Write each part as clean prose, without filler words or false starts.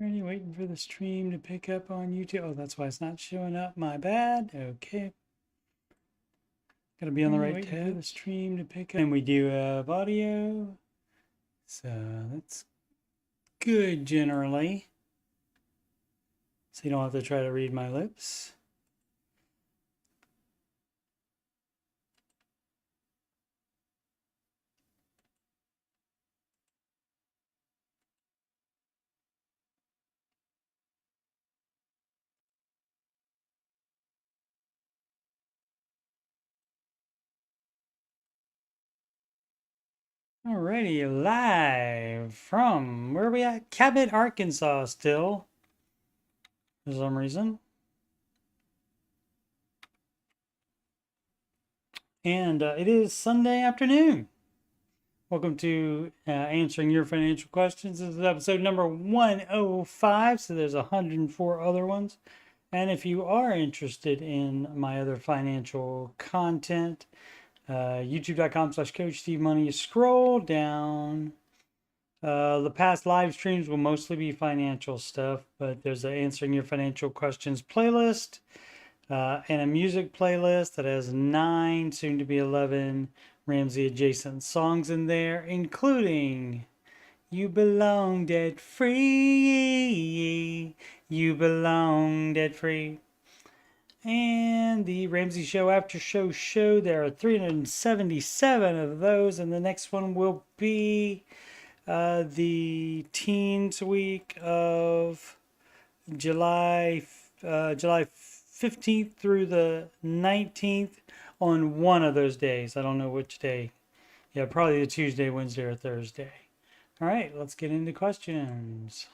Ready, waiting for the stream to pick up on YouTube. Oh, that's why it's not showing up. My bad. Okay. Gotta be on the right tab. For the stream to pick up. And we do have audio. So that's good generally. So you don't have to try to read my lips. Alrighty, live from, where are we at? Cabot, Arkansas still, for some reason. And it is Sunday afternoon. Welcome to Answering Your Financial Questions. This is episode number 105, so there's 104 other ones. And if you are interested in my other financial content, youtube.com/coachstevemoney. You scroll down. The past live streams will mostly be financial stuff, but there's an Answering Your Financial Questions playlist and a music playlist that has 9, soon to be 11 Ramsey adjacent songs in there, including You Belong Debt Free, You Belong Debt Free. And the Ramsey Show After Show, there are 377 of those, and the next one will be the Teens Week of July 15th through the 19th on one of those days. I don't know which day. Yeah, probably the Tuesday, Wednesday, or Thursday. All right, let's get into questions.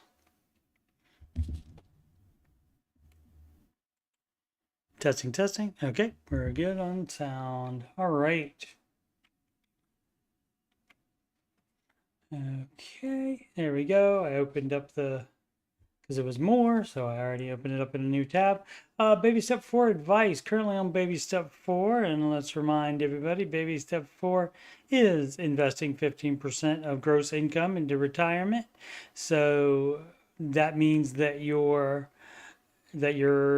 Testing, testing. Okay, we're good on sound. All right. Okay, there we go. I opened up because it was more, so I already opened it up in a new tab. Baby step 4 advice. Currently on baby step 4, and let's remind everybody, baby step 4 is investing 15% of gross income into retirement. So that means that you're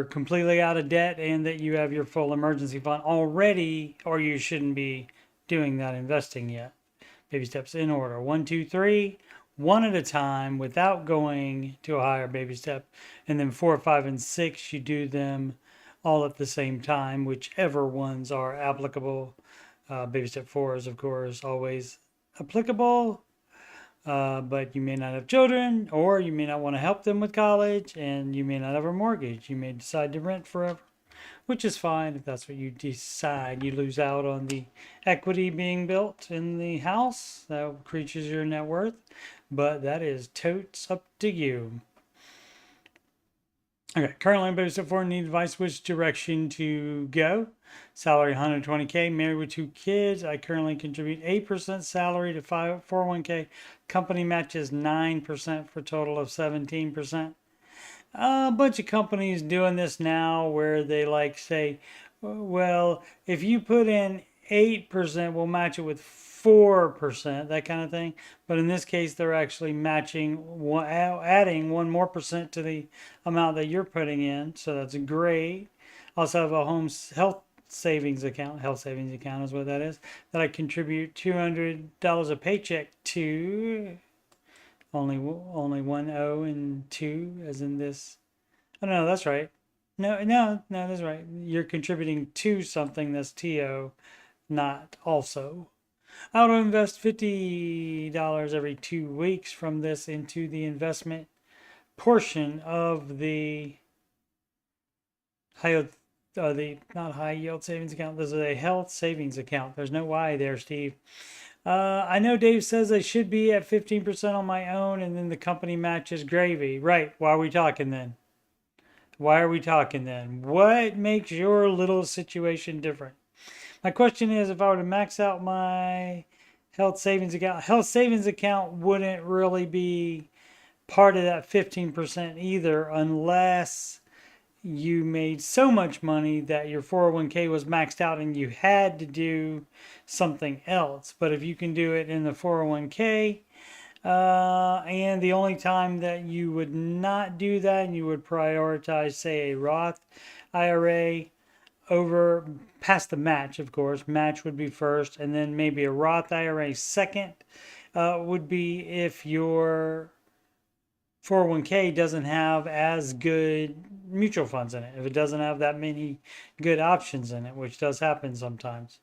completely out of debt and that you have your full emergency fund already, or you shouldn't be doing that investing yet. Baby steps in order: 1, 2, 3, one at a time without going to a higher baby step. And then 4, 5, and 6, you do them all at the same time, whichever ones are applicable. Baby step 4 is, of course, always applicable. But you may not have children, or you may not want to help them with college, and you may not have a mortgage. You may decide to rent forever, which is fine if that's what you decide. You lose out on the equity being built in the house. That increases your net worth, but that is totes up to you. Okay, currently on baby step 4, need advice which direction to go. Salary 120K, married with 2 kids. I currently contribute 8% salary to 401K. Company matches 9% for a total of 17%. A bunch of companies doing this now where they like say, well, if you put in 8%, we'll match it with 4%, that kind of thing. But in this case, they're actually matching, adding 1 more percent to the amount that you're putting in. So that's great. Also have a home health savings account. Health savings account is what that is. That I contribute $200 a paycheck to. Only 1 O and 2, as in this. Oh no, that's right. No, that's right. You're contributing to something that's TO, not also. I'll invest $50 every 2 weeks from this into the investment portion of the not high yield savings account. This is a health savings account. There's no Y there, Steve. I know Dave says I should be at 15% on my own, and then the company matches gravy. Right. Why are we talking then? What makes your little situation different? My question is, if I were to max out my health savings account wouldn't really be part of that 15% either, unless you made so much money that your 401k was maxed out and you had to do something else. But if you can do it in the 401k, And the only time that you would not do that and you would prioritize, say, a Roth IRA over past the match, of course, match would be first, and then maybe a Roth IRA second, would be if your 401k doesn't have as good mutual funds in it, if it doesn't have that many good options in it, which does happen sometimes.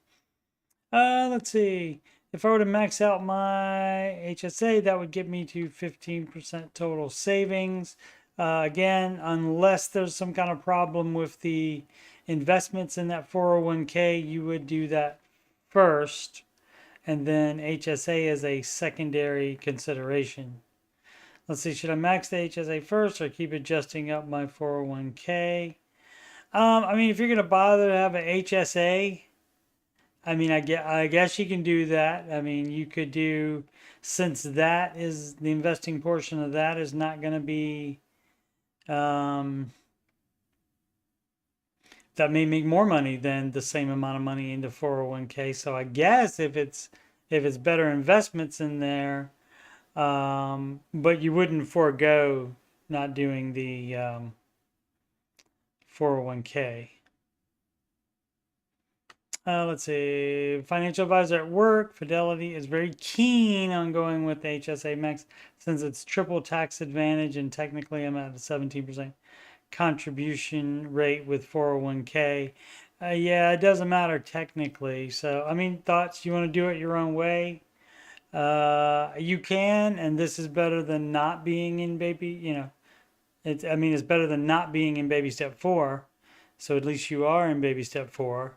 Let's see. If I were to max out my HSA, that would get me to 15% total savings. Again, unless there's some kind of problem with the investments in that 401k, you would do that first, and then HSA is a secondary consideration. Let's see, should I max the HSA first or keep adjusting up my 401k? I mean, if you're going to bother to have an HSA, I mean, I guess you can do that. I mean, you could do, since that is the investing portion of that is not going to be, that may make more money than the same amount of money into 401k. So I guess if it's better investments in there, but you wouldn't forego not doing the 401k. Let's see. Financial advisor at work, Fidelity is very keen on going with the HSA Max since it's triple tax advantage, and technically I'm at a 17% contribution rate with 401k. Yeah, it doesn't matter technically. So, I mean, thoughts? You want to do it your own way? You can, and this is better than not being in baby, it's better than not being in baby step 4. So at least you are in baby step 4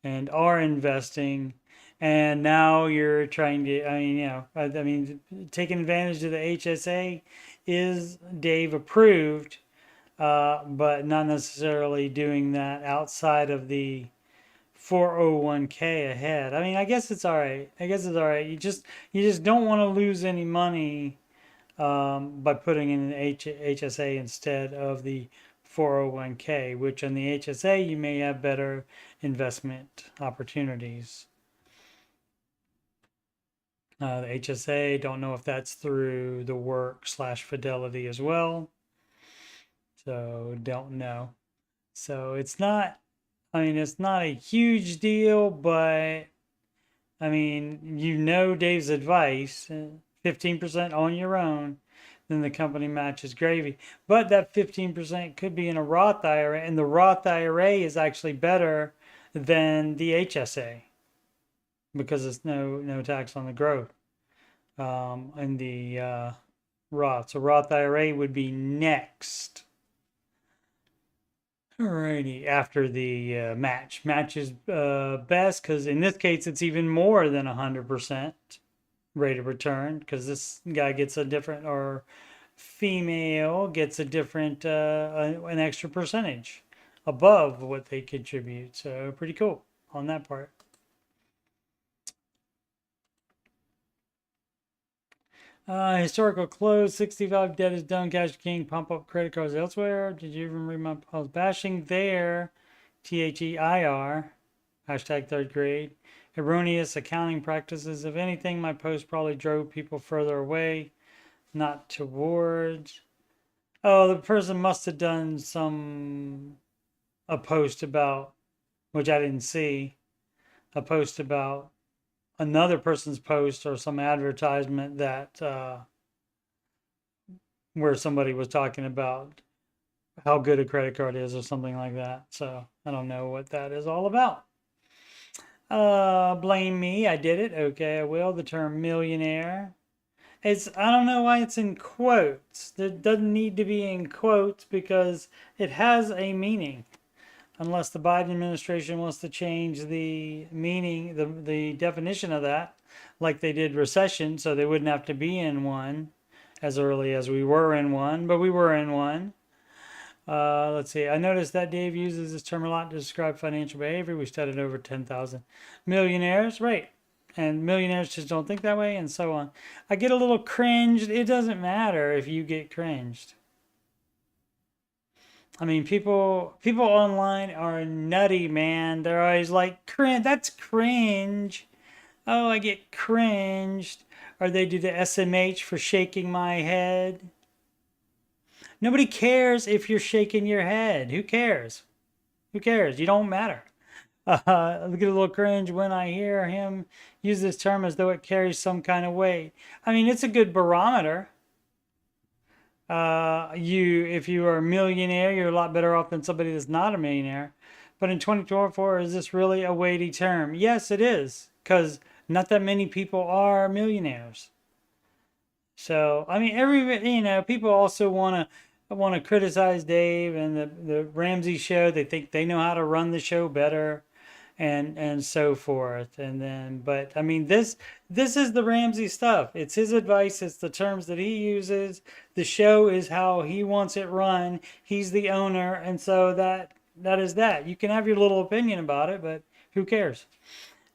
and are investing, and now you're trying to, taking advantage of the HSA is Dave approved, but not necessarily doing that outside of the 401k ahead. I mean, I guess it's all right. You just don't want to lose any money by putting in an HSA instead of the 401k, which on the HSA you may have better investment opportunities. The HSA, don't know if that's through the work / Fidelity as well. So don't know. So it's not, it's not a huge deal, but I mean, Dave's advice, 15% on your own, then the company matches gravy. But that 15% could be in a Roth IRA, and the Roth IRA is actually better than the HSA because it's no tax on the growth in the Roth. So Roth IRA would be next. Alrighty, after the match. Match is best because in this case it's even more than 100% rate of return because this guy gets a different, or female gets a different, an extra percentage above what they contribute. So pretty cool on that part. Historical close, 65 debt is done, cash king, pump up credit cards elsewhere. Did you even read my post? Bashing there, THEIR, hashtag third grade. Erroneous accounting practices. If anything, my post probably drove people further away, not towards. Oh, the person must have done a post about, which I didn't see, a post about another person's post or some advertisement that where somebody was talking about how good a credit card is or something like that. So I don't know what that is all about. Blame me, I did it. Okay, I will. The term millionaire, I don't know why it's in quotes. It doesn't need to be in quotes because it has a meaning. Unless the Biden administration wants to change the meaning, the definition of that, like they did recession, so they wouldn't have to be in one as early as we were in one, but we were in one. Let's see. I noticed that Dave uses this term a lot to describe financial behavior. We studied over 10,000 millionaires, right? And millionaires just don't think that way, and so on. I get a little cringed. It doesn't matter if you get cringed. I mean, people online are nutty, man. They're always like, cringe. That's cringe. Oh, I get cringed. or they do the SMH for shaking my head. Nobody cares if you're shaking your head. Who cares? Who cares? You don't matter. I get a little cringe when I hear him use this term as though it carries some kind of weight. I mean, it's a good barometer. If you are a millionaire, you're a lot better off than somebody that's not a millionaire. But in 2024, is this really a weighty term? Yes, it is, because not that many people are millionaires. So, I mean, people also want to criticize Dave and the Ramsey show. They think they know how to run the show better, and so forth. And then, but I mean, this is the Ramsey stuff. It's his advice. It's the terms that he uses. The show is how he wants it run. He's the owner, and so that is that. You can have your little opinion about it, but who cares?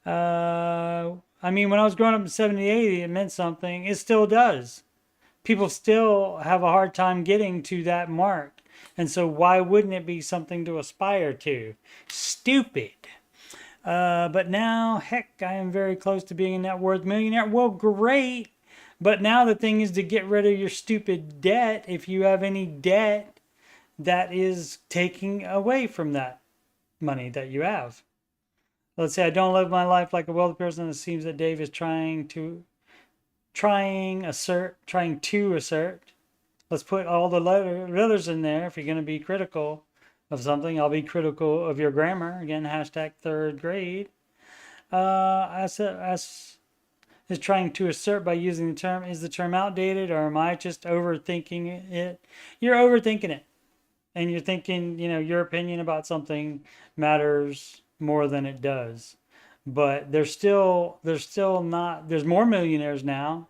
I mean, when I was growing up in 70, 80, it meant something. It still does. People still have a hard time getting to that mark. And so why wouldn't it be something to aspire to? Stupid. But now, heck, I am very close to being a net worth millionaire. Well, great. But now the thing is to get rid of your stupid debt. If you have any debt, that is taking away from that money that you have. Let's say I don't live my life like a wealthy person. It seems that Dave is trying to assert. Let's put all the letters in there. If you're going to be critical of something, I'll be critical of your grammar. Again, hashtag third grade. As is trying to assert by using the term. Is the term outdated, or am I just overthinking it? You're overthinking it. And you're thinking, your opinion about something matters more than it does. But there's still not, there's more millionaires now.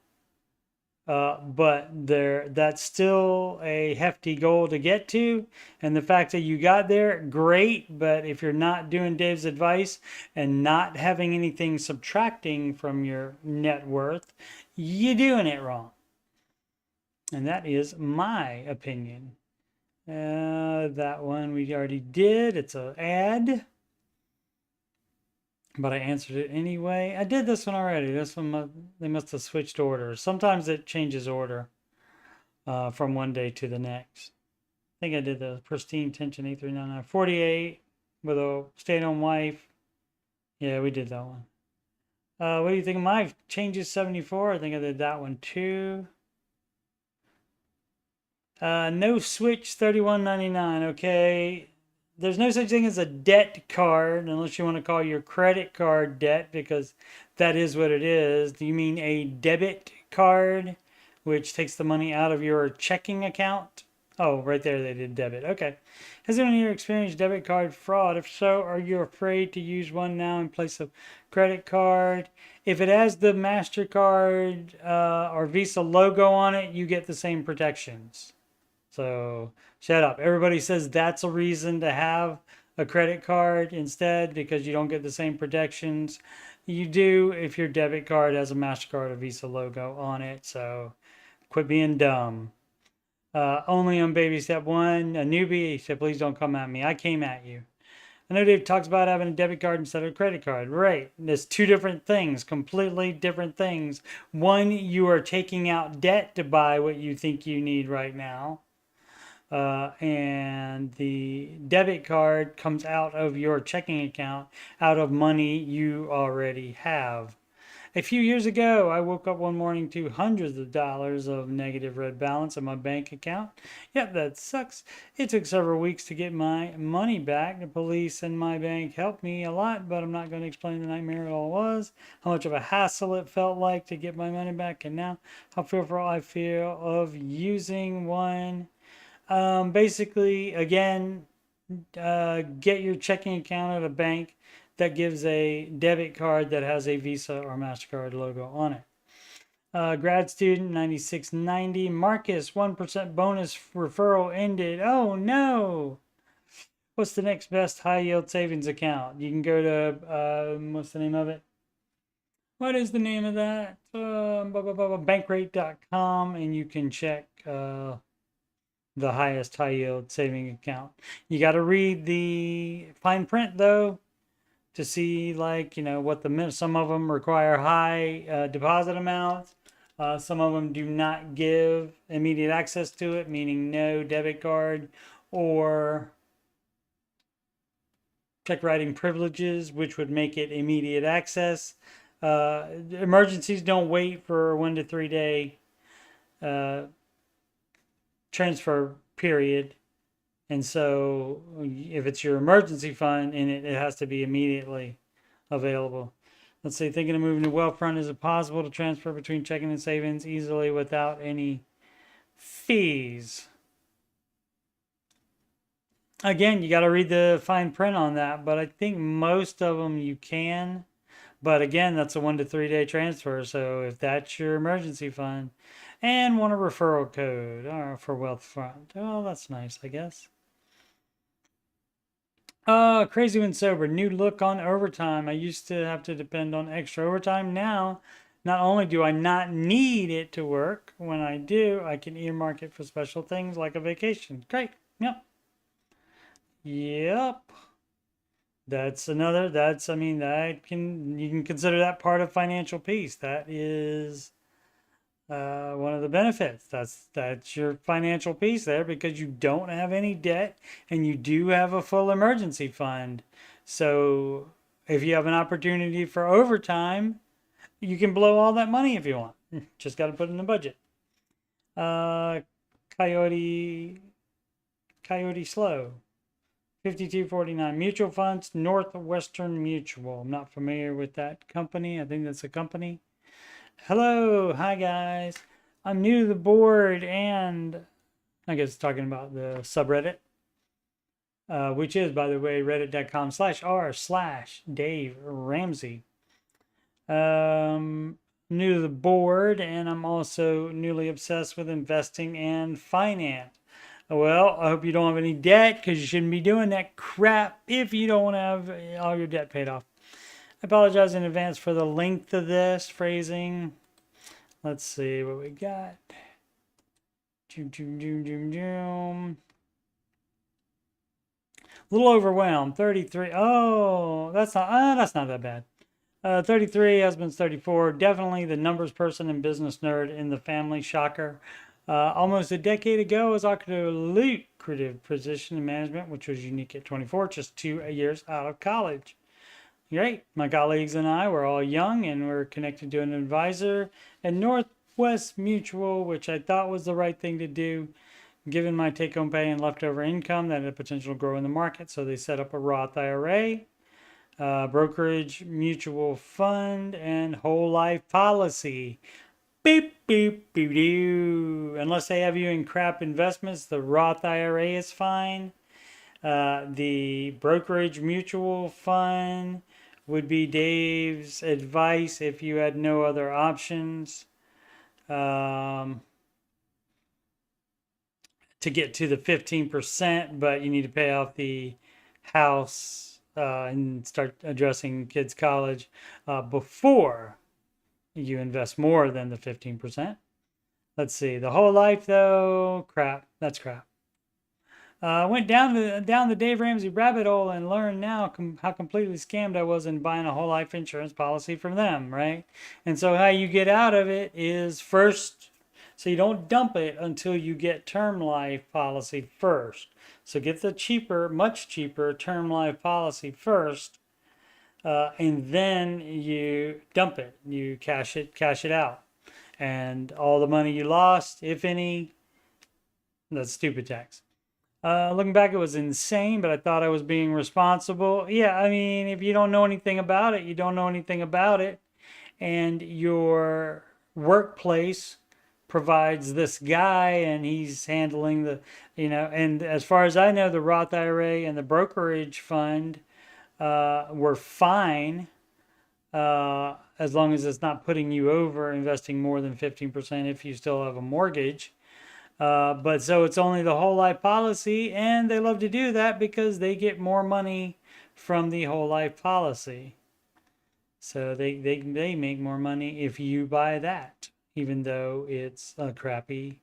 But that's still a hefty goal to get to. And the fact that you got there, great. But if you're not doing Dave's advice and not having anything subtracting from your net worth, you're doing it wrong. And that is my opinion. That one we already did. It's an ad. But I answered it anyway. I did this one already. This one, they must have switched orders. Sometimes it changes order from one day to the next. I think I did the pristine tension 8399. 48 with a stay-at-home wife. Yeah, we did that one. What do you think of my changes 74? I think I did that one too. No switch 31.99. Okay. There's no such thing as a debt card unless you want to call your credit card debt, because that is what it is. Do you mean a debit card, which takes the money out of your checking account? Oh, right there they did debit. Okay. Has anyone here experienced debit card fraud? If so, are you afraid to use one now in place of credit card? If it has the MasterCard or Visa logo on it, you get the same protections. So shut up. Everybody says that's a reason to have a credit card instead, because you don't get the same protections. You do if your debit card has a MasterCard or Visa logo on it. So quit being dumb. Only on baby step one. A newbie said, please don't come at me. I came at you. I know Dave talks about having a debit card instead of a credit card. Right. There's two different things, completely different things. One, you are taking out debt to buy what you think you need right now. And the debit card comes out of your checking account, out of money you already have. A few years ago, I woke up one morning to hundreds of dollars of negative red balance in my bank account. Yep, that sucks. It took several weeks to get my money back. The police and my bank helped me a lot, but I'm not going to explain the nightmare it all was, how much of a hassle it felt like to get my money back, and now how fearful I feel of using one. Basically, again, get your checking account at a bank that gives a debit card that has a Visa or MasterCard logo on it. Grad student 9690. Marcus, 1% bonus referral ended. Oh no! What's the next best high yield savings account? You can go to, what's the name of it? What is the name of that? Bankrate.com, and you can check the highest high yield saving account. You got to read the fine print though to see, like, what some of them require high deposit amounts. Some of them do not give immediate access to it, meaning no debit card or check writing privileges, which would make it immediate access. Emergencies don't wait for a 1 to 3 day transfer period. And so if it's your emergency fund in it, it has to be immediately available. Let's say thinking of moving to Wealthfront, is it possible to transfer between checking and savings easily without any fees? Again, you got to read the fine print on that, but I think most of them you can. But again, that's a 1 to 3 day transfer. So if that's your emergency fund and want a referral code for Wealthfront, oh, that's nice, I guess. Crazy when sober. New look on overtime. I used to have to depend on extra overtime. Now, not only do I not need it to work, when I do, I can earmark it for special things like a vacation. Great. Yep. Yep. That's another, I mean, you can consider that part of financial peace. That is one of the benefits. That's your financial peace there, because you don't have any debt and you do have a full emergency fund. So if you have an opportunity for overtime, you can blow all that money if you want. Just got to put it in the budget. Coyote Slow. 5249 mutual funds, Northwestern Mutual. I'm not familiar with that company. I think that's a company. Hello, hi guys. I'm new to the board, and I guess talking about the subreddit, which is, by the way, reddit.com/r/Dave Ramsey. New to the board, and I'm also newly obsessed with investing and finance. Well, I hope you don't have any debt, because you shouldn't be doing that crap if you don't have all your debt paid off. I apologize in advance for the length of this phrasing. Let's see what we got. A little overwhelmed. 33. Oh, that's not that bad. 33, husband's 34. Definitely the numbers person and business nerd in the family. Shocker. Almost a decade ago, I was offered a lucrative position in management, which was unique at 24, just 2 years out of college. Great. My colleagues and I were all young, and we're connected to an advisor at Northwest Mutual, which I thought was the right thing to do, given my take-home pay and leftover income that had potential to grow in the market. So they set up a Roth IRA, brokerage, mutual fund, and whole life policy. Beep, beep, beep, doo. Unless they have you in crap investments, the Roth IRA is fine. The brokerage mutual fund would be Dave's advice if you had no other options. To get to the 15%, but you need to pay off the house and start addressing kids' college before you invest more than the 15%. Let's see. The whole life, though, crap. That's crap. Went down the Dave Ramsey rabbit hole and learned now how completely scammed I was in buying a whole life insurance policy from them, right? And so how you get out of it is first, so you don't dump it until you get term life policy first. So get the cheaper, much cheaper term life policy first. And then you dump it, you cash it out. And all the money you lost, if any, that's stupid tax. Looking back, it was insane, but I thought I was being responsible. Yeah, I mean, if you don't know anything about it, you don't know anything about it. And your workplace provides this guy, and he's handling the, and as far as I know, the Roth IRA and the brokerage fund were fine, as long as it's not putting you over investing more than 15% if you still have a mortgage. But so it's only the whole life policy, and they love to do that because they get more money from the whole life policy. So they make more money if you buy that, even though it's a crappy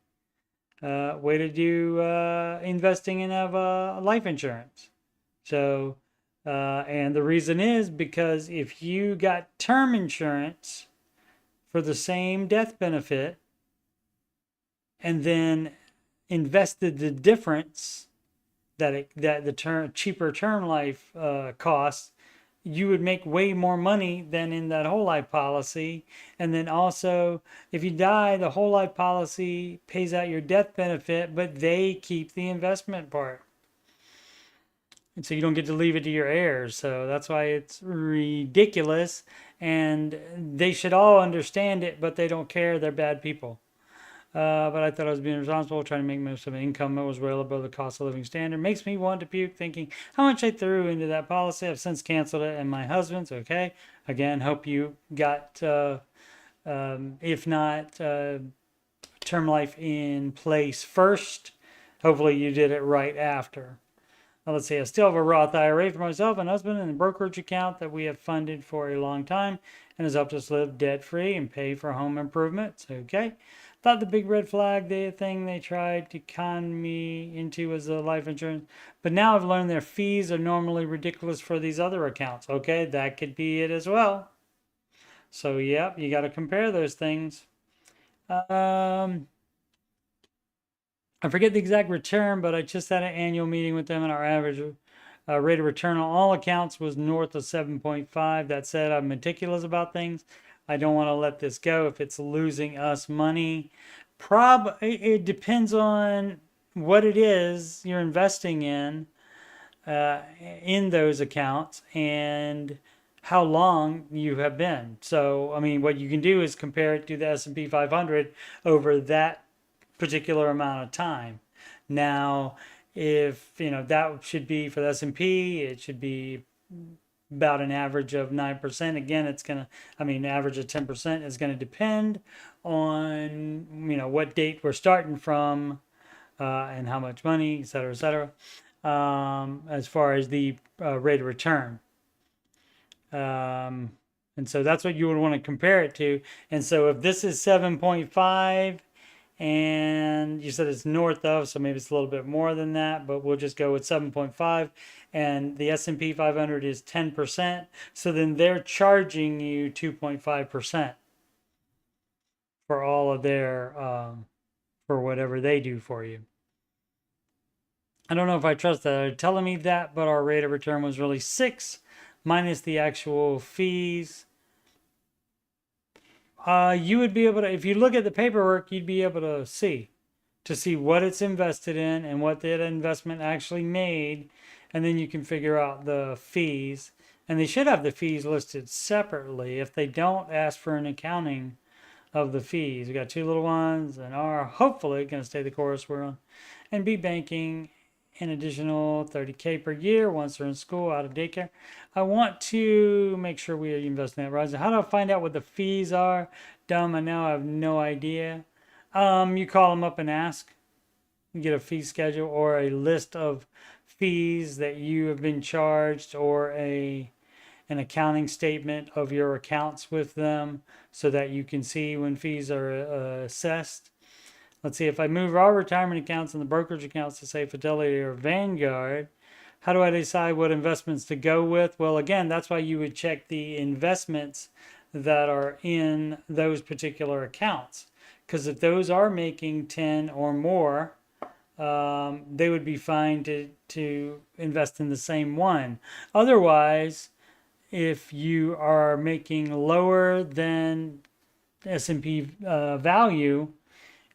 way to do investing and have life insurance. So and the reason is because if you got term insurance for the same death benefit and then invested the difference that the cheaper term life costs, you would make way more money than in that whole life policy. And then also, if you die, the whole life policy pays out your death benefit, but they keep the investment part. And so you don't get to leave it to your heirs. So that's why it's ridiculous. And they should all understand it, but they don't care. They're bad people. But I thought I was being responsible, trying to make most of my income that was well above the cost of living standard. Makes me want to puke thinking how much I threw into that policy. I've since canceled it, and my husband's okay. Again, hope you got, if not term life in place first, hopefully you did it right after. Now, let's see, I still have a Roth IRA for myself and husband and a brokerage account that we have funded for a long time and has helped us live debt-free and pay for home improvements. Okay. Thought the big red flag thing they tried to con me into was the life insurance. But now I've learned their fees are normally ridiculous for these other accounts. Okay, that could be it as well. So, yep, you got to compare those things. I forget the exact return, but I just had an annual meeting with them, and our average rate of return on all accounts was north of 7.5. That said, I'm meticulous about things. I don't want to let this go if it's losing us money. It depends on what it is you're investing in those accounts and how long you have been. So, I mean, what you can do is compare it to the S&P 500 over that particular amount of time. Now, if that should be for the S&P, it should be about an average of 9%. Again, it's gonna, average of 10% is gonna depend on what date we're starting from and how much money, et cetera, as far as the rate of return. And so that's what you would want to compare it to. And so if this is 7.5 and you said it's north of, so maybe it's a little bit more than that, but we'll just go with 7.5, and the S&P 500 is 10%, so then they're charging you 2.5% for all of their, for whatever they do for you. I don't know if I trust that. They're telling me that, but our rate of return was really 6 minus the actual fees. You would be able to, if you look at the paperwork, you'd be able to see what it's invested in and what that investment actually made. And then you can figure out the fees. And they should have the fees listed separately. If they don't, ask for an accounting of the fees. We got 2 little ones and are hopefully going to stay the course we're on and be banking an additional $30K per year once they're in school, out of daycare. I want to make sure we are investing in that Razer. How do I find out what the fees are? Dumb, I know, I have no idea. You call them up and ask. You get a fee schedule or a list of fees that you have been charged, or an accounting statement of your accounts with them so that you can see when fees are assessed. Let's see, if I move our retirement accounts and the brokerage accounts to say Fidelity or Vanguard, how do I decide what investments to go with? Well, again, that's why you would check the investments that are in those particular accounts. Because if those are making 10 or more, they would be fine to invest in the same one. Otherwise, if you are making lower than S&P value,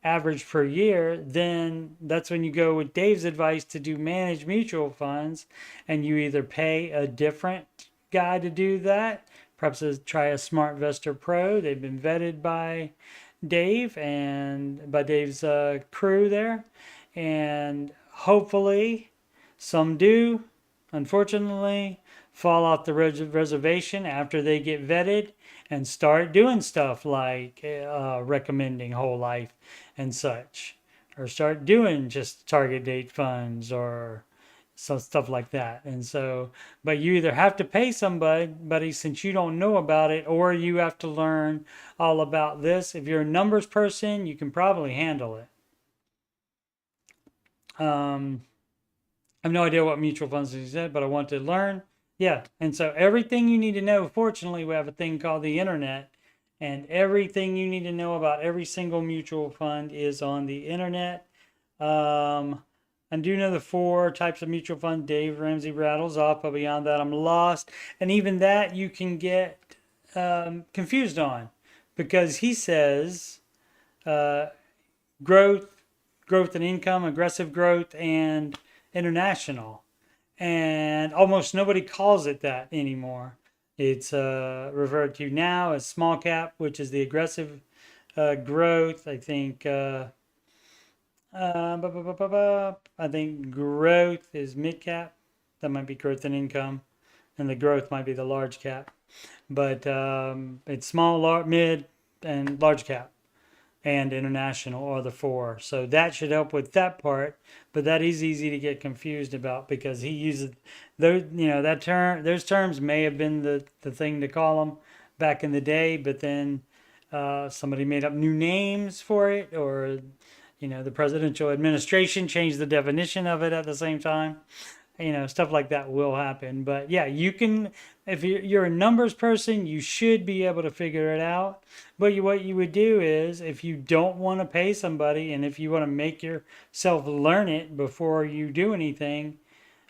average per year, then that's when you go with Dave's advice to do managed mutual funds, and you either pay a different guy to do that, perhaps try a SmartVestor Pro. They've been vetted by Dave and by Dave's crew there, and hopefully some do, unfortunately, fall off the reservation after they get vetted and start doing stuff like recommending whole life and such, or start doing just target date funds or some stuff like that. And so, but you either have to pay somebody since you don't know about it, or you have to learn all about this. If you're a numbers person, you can probably handle it. I have no idea what mutual funds he said, but I want to learn. Yeah, and so everything you need to know, fortunately, we have a thing called the internet, And everything you need to know about every single mutual fund is on the internet. I do know the 4 types of mutual fund Dave Ramsey rattles off, but beyond that, I'm lost. And even that you can get confused on, because he says uh, growth, growth and income, aggressive growth, and international. And almost nobody calls it that anymore. It's referred to now as small cap, which is the aggressive growth. I think I think growth is mid cap. That might be growth and income, and the growth might be the large cap. But it's small, mid, and large cap, and international are the 4. So that should help with that part. But that is easy to get confused about, because he uses those, that term. Those terms may have been the thing to call them back in the day, but then somebody made up new names for it, or the presidential administration changed the definition of it at the same time. Stuff like that will happen. But yeah, you can, if you're a numbers person, you should be able to figure it out. But what you would do is, if you don't want to pay somebody, and if you want to make yourself learn it before you do anything,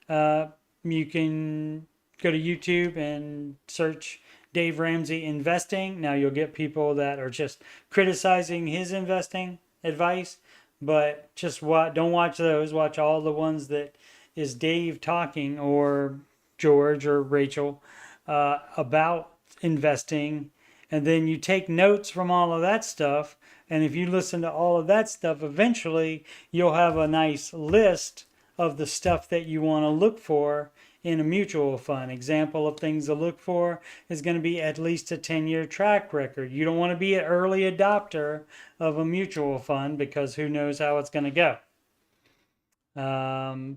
you can go to YouTube and search Dave Ramsey investing. Now you'll get people that are just criticizing his investing advice, but just don't watch those. Watch all the ones that is Dave talking, or George or Rachel, about investing. And then you take notes from all of that stuff. And if you listen to all of that stuff, eventually you'll have a nice list of the stuff that you want to look for in a mutual fund. Example of things to look for is going to be at least a 10-year track record. You don't want to be an early adopter of a mutual fund, because who knows how it's going to go.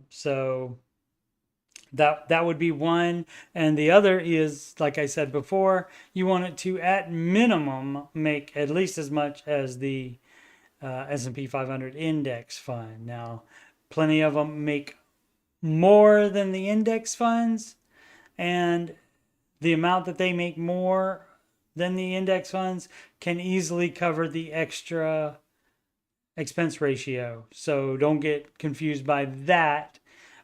So that would be one. And the other is, like I said before, you want it to at minimum make at least as much as the S&P 500 index fund. Now, plenty of them make more than the index funds, and the amount that they make more than the index funds can easily cover the extra expense ratio. So don't get confused by that,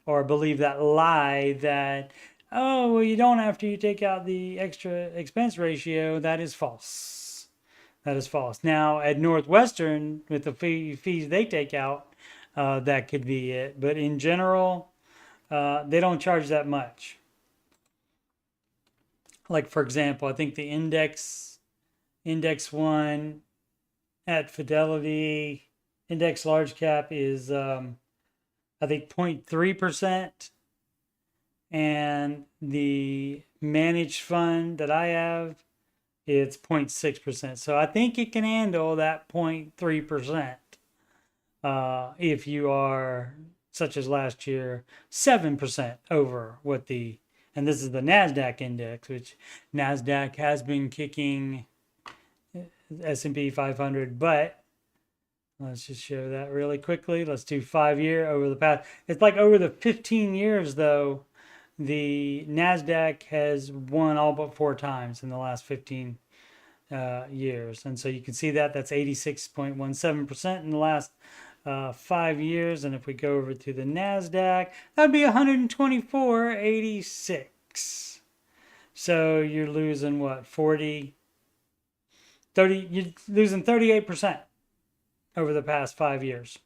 or believe that lie that, oh, well, you don't after you take out the extra expense ratio. That is false. That is false. Now, at Northwestern, with the fees they take out, that could be it. But in general, they don't charge that much. Like, for example, I think the index one at Fidelity, index large cap, is I think 0.3%, and the managed fund that I have, it's 0.6%. So I think it can handle that 0.3%. If you are, such as last year, 7% over what and this is the NASDAQ index, which NASDAQ has been kicking S&P 500, but let's just show that really quickly. Let's do 5-year over the past. It's like over the 15 years, though, the NASDAQ has won all but 4 times in the last 15 years. And so you can see that's 86.17% in the last 5 years. And if we go over to the NASDAQ, that'd be 124.86. So you're losing what, 30, you're losing 38% over the past 5 years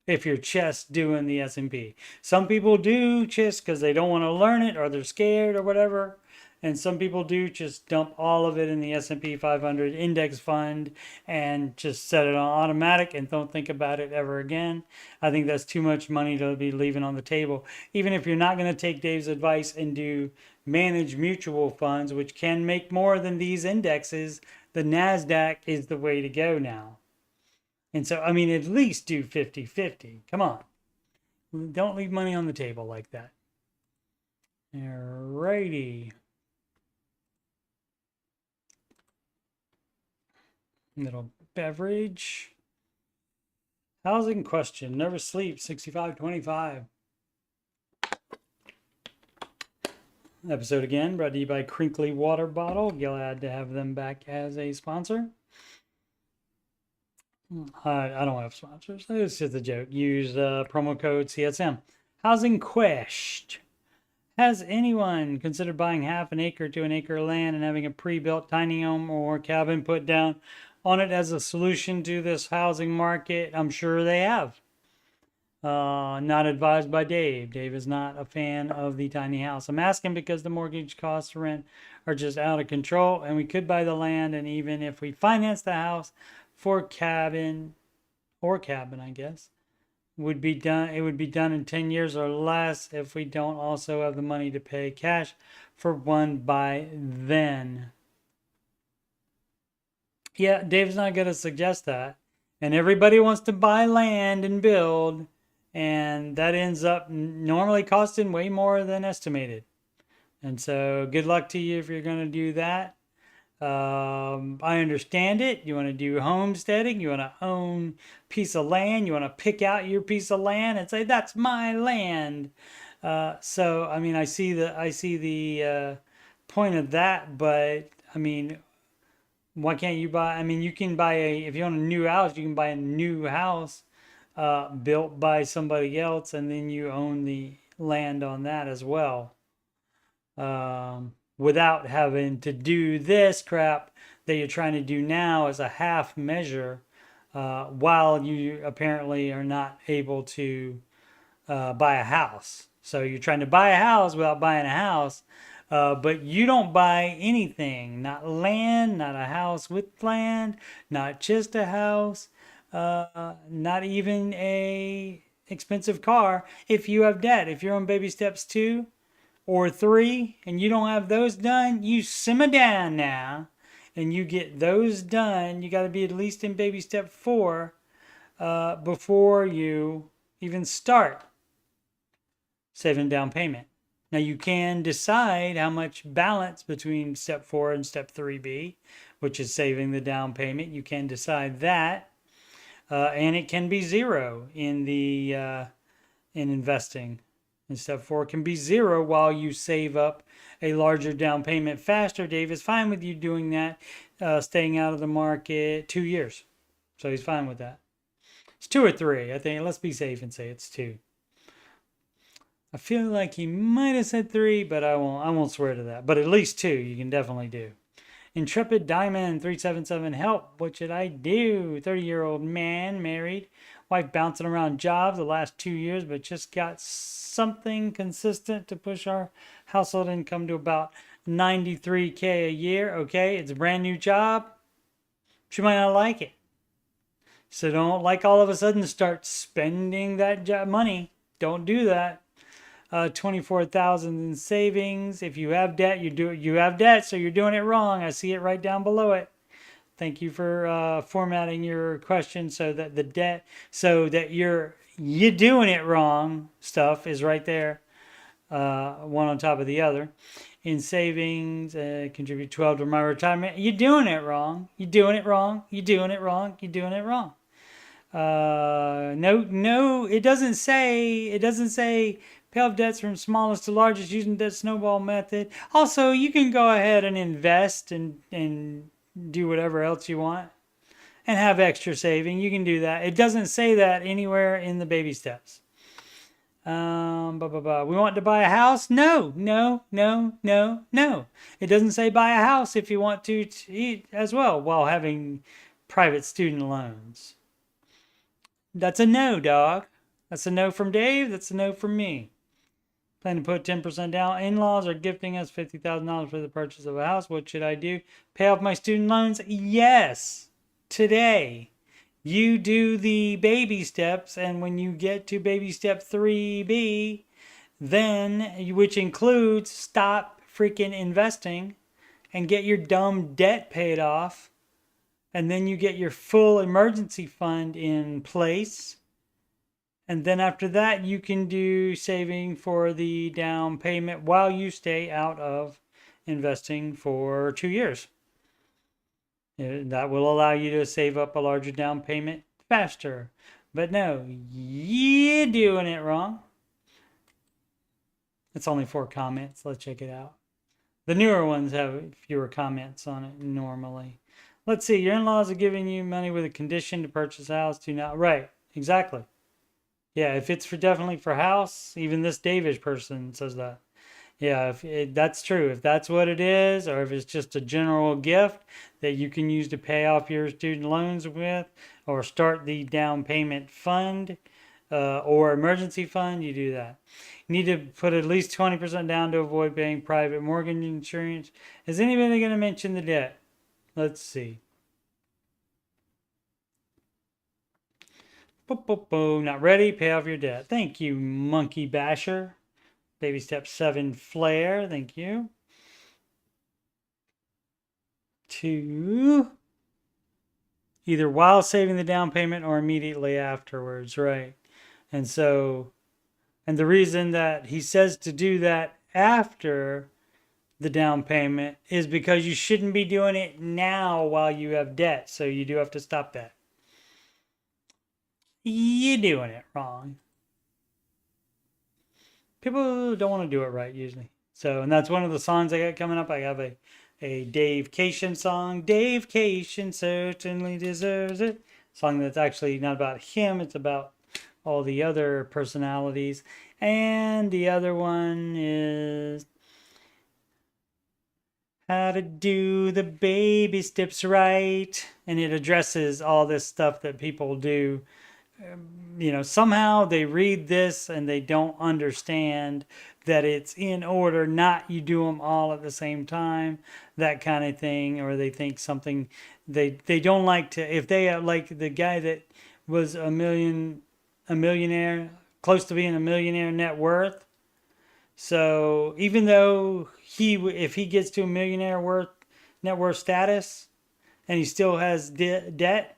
if you're just doing the S&P. Some people do just because they don't want to learn it, or they're scared or whatever. And some people do just dump all of it in the S&P 500 index fund and just set it on automatic and don't think about it ever again. I think that's too much money to be leaving on the table. Even if you're not going to take Dave's advice and do managed mutual funds, which can make more than these indexes, the NASDAQ is the way to go now. And so, I mean, at least do 50-50. Come on. Don't leave money on the table like that. Alrighty. Little beverage. Housing question. Never sleep. 6525. episode again brought to you by Crinkly Water Bottle. Glad to have them back as a sponsor. I don't have sponsors. It's just a joke. Use promo code CSM. Housing Quest. Has anyone considered buying half an acre to an acre of land and having a pre-built tiny home or cabin put down on it as a solution to this housing market? I'm sure they have. Not advised by Dave. Dave is not a fan of the tiny house. I'm asking because the mortgage costs to rent are just out of control, and we could buy the land, and even if we finance the house for cabin, I guess, would be done. It would be done in 10 years or less if we don't also have the money to pay cash for one by then. Yeah, Dave's not going to suggest that. And everybody wants to buy land and build, and that ends up normally costing way more than estimated. And so good luck to you if you're going to do that. I understand it. You want to do homesteading. You want to own a piece of land. You want to pick out your piece of land and say, that's my land. So, I mean, I see the point of that, but I mean, why can't you buy? I mean, you can buy if you own a new house, you can buy a new house built by somebody else, and then you own the land on that as well. Without having to do this crap that you're trying to do now as a half measure, while you apparently are not able to buy a house. So you're trying to buy a house without buying a house, but you don't buy anything, not land, not a house with land, not just a house, not even a expensive car. If you have debt, if you're on baby steps 2 or 3 and you don't have those done, you simmer down now and you get those done. You got to be at least in baby step 4 before you even start saving down payment. Now you can decide how much balance between step 4 and step 3B, which is saving the down payment. You can decide that, and it can be 0 in the in investing. And step 4 can be 0 while you save up a larger down payment faster. Dave is fine with you doing that, staying out of the market 2 years. So he's fine with that. It's 2 or 3, I think. Let's be safe and say it's 2. I feel like he might have said 3, but I won't swear to that. But at least 2 you can definitely do. Intrepid Diamond 377, help. What should I do? 30-year-old man, married. Wife bouncing around jobs the last 2 years, but just got something consistent to push our household income to about $93K a year. Okay, it's a brand new job. She might not like it. So don't like all of a sudden start spending that job money. Don't do that. 24,000 in savings. If you have debt, you have debt, so you're doing it wrong. I see it right down below it. Thank you for formatting your question so that the debt, so that you're doing it wrong stuff is right there, one on top of the other. In savings, contribute 12 to my retirement. You're doing it wrong. You're doing it wrong. You're doing it wrong. You're doing it wrong. No, it doesn't say pay off debts from smallest to largest using the snowball method. Also, you can go ahead and invest and do whatever else you want and have extra saving. You can do that. It doesn't say that anywhere in the baby steps. We want to buy a house? No. It doesn't say buy a house if you want to eat as well while having private student loans. That's a no, dog. That's a no from Dave. That's a no from me. Plan to put 10% down. In-laws are gifting us $50,000 for the purchase of a house. What should I do? Pay off my student loans? Yes. Today. You do the baby steps, and when you get to baby step 3B, then, which includes stop freaking investing and get your dumb debt paid off, and then you get your full emergency fund in place. And then after that, you can do saving for the down payment while you stay out of investing for 2 years. That will allow you to save up a larger down payment faster. But no, you're doing it wrong. It's only 4 comments. Let's check it out. The newer ones have fewer comments on it normally. Let's see. Your in-laws are giving you money with a condition to purchase a house. Do not. Right. Exactly. Yeah. If it's definitely for house, even this Davish person says that. Yeah, that's true. If that's what it is, or if it's just a general gift that you can use to pay off your student loans with, or start the down payment fund, or emergency fund, you do that. You need to put at least 20% down to avoid paying private mortgage insurance. Is anybody going to mention the debt? Let's see. Not ready? Pay off your debt. Thank you, Monkey Basher. Baby step 7, Flare. Thank you. 2. Either while saving the down payment or immediately afterwards, right? And the reason that he says to do that after the down payment is because you shouldn't be doing it now while you have debt. So you do have to stop that. You're doing it wrong. People don't want to do it right usually. So, and that's one of the songs I got coming up. I have a Dave Cation song. Dave Cation certainly deserves it. Song that's actually not about him. It's about all the other personalities. And the other one is how to do the baby steps right. And it addresses all this stuff that people do. Somehow they read this and they don't understand that it's in order, not you do them all at the same time, that kind of thing. Or they think something, they don't like to, if they like the guy that was a millionaire, close to being a millionaire net worth. So even though if he gets to a millionaire net worth status and he still has debt,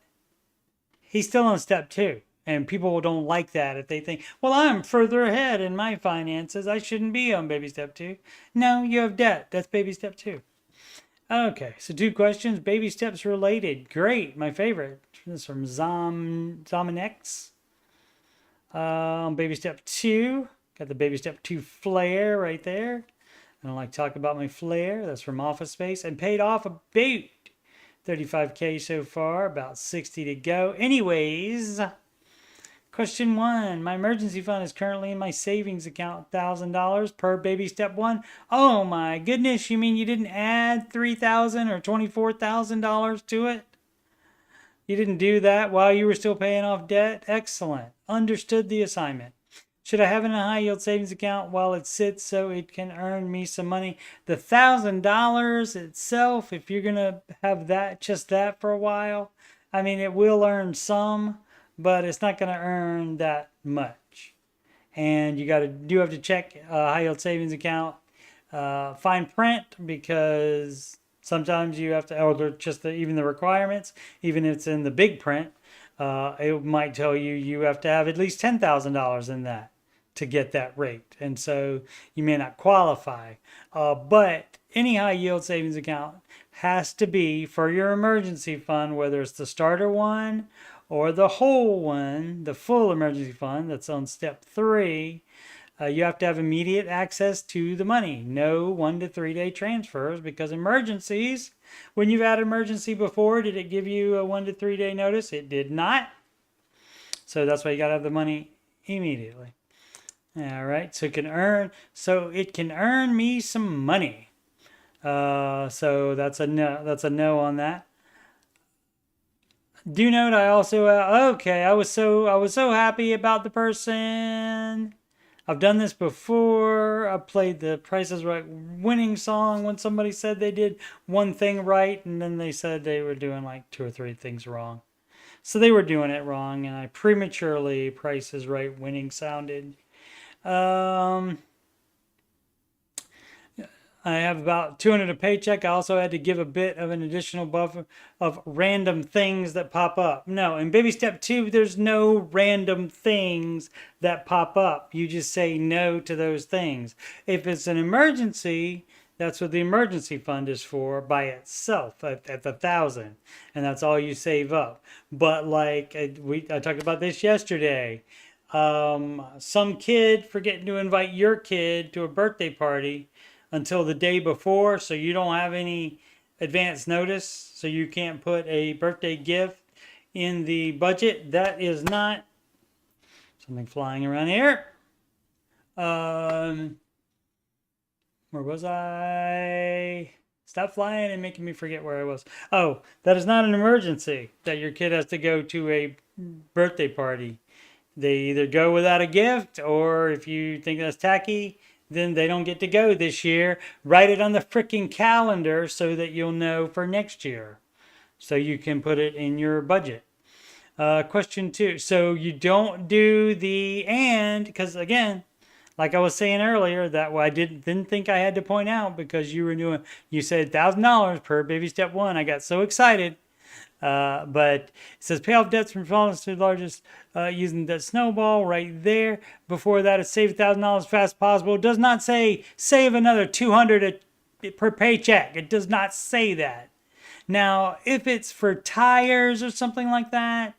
he's still on step 2. And people don't like that if they think, well, I'm further ahead in my finances. I shouldn't be on baby step 2. No, you have debt. That's baby step 2. Okay, so 2 questions. Baby steps related. Great. My favorite. This is from Zominex. Baby step 2. Got the baby step 2 flare right there. I don't like talking about my flare. That's from Office Space. And paid off about 35K so far. About 60 to go. Anyways... Question 1. My emergency fund is currently in my savings account, $1,000 per baby step 1. Oh my goodness, you mean you didn't add $3,000 or $24,000 to it? You didn't do that while you were still paying off debt? Excellent. Understood the assignment. Should I have it in a high yield savings account while it sits so it can earn me some money? The $1,000 itself, if you're going to have just that for a while, I mean, it will earn some, but it's not going to earn that much. And you do have to check high yield savings account fine print, because sometimes you have to, or just even the requirements, even if it's in the big print, it might tell you have to have at least $10,000 in that to get that rate. And so you may not qualify. But any high yield savings account has to be for your emergency fund, whether it's the starter one or the whole one, the full emergency fund that's on step 3. You have to have immediate access to the money. No 1 to 3 day transfers, because emergencies, when you've had emergency before, did it give you a 1 to 3 day notice? It did not. So that's why you got to have the money immediately. All right. So it can earn me some money. So that's a no. That's a no on that. Do note I also okay. I was so happy about the person. I've done this before. I played the Price is Right winning song when somebody said they did one thing right, and then they said they were doing like 2 or 3 things wrong. So they were doing it wrong, and I prematurely Price is Right winning sounded. I have about 200 a paycheck. I also had to give a bit of an additional buffer of random things that pop up. No, in baby step 2, there's no random things that pop up. You just say no to those things. If it's an emergency, that's what the emergency fund is for by itself at the 1,000, and that's all you save up. But like I talked about this yesterday. some kid forgetting to invite your kid to a birthday party until the day before, so you don't have any advance notice, so you can't put a birthday gift in the budget. That is not something flying around here. Where was I? Stop flying and making me forget where I was. Oh, that is not an emergency that your kid has to go to a birthday party. They either go without a gift, or if you think that's tacky, then they don't get to go this year. Write it on the freaking calendar so that you'll know for next year, so you can put it in your budget. Question 2. So you don't do the and, because again, like I was saying earlier, that I didn't think I had to point out, because you said $1,000 per baby step 1. I got so excited. But it says pay off debts from smallest to largest using that snowball right there. Before that, it's save $1,000 fast as possible. It does not say save another $200 per paycheck. It does not say that. Now, if it's for tires or something like that,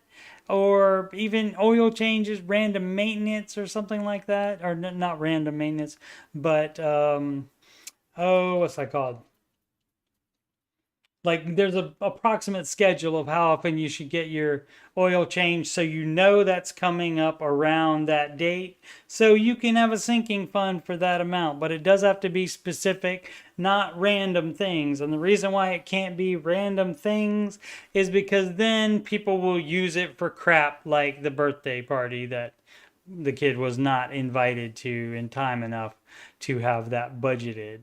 or even oil changes, random maintenance or something like that, or not random maintenance, but what's that called? Like, there's a approximate schedule of how often you should get your oil change, so you know that's coming up around that date, so you can have a sinking fund for that amount. But it does have to be specific, not random things. And the reason why it can't be random things is because then people will use it for crap, like the birthday party that the kid was not invited to in time enough to have that budgeted.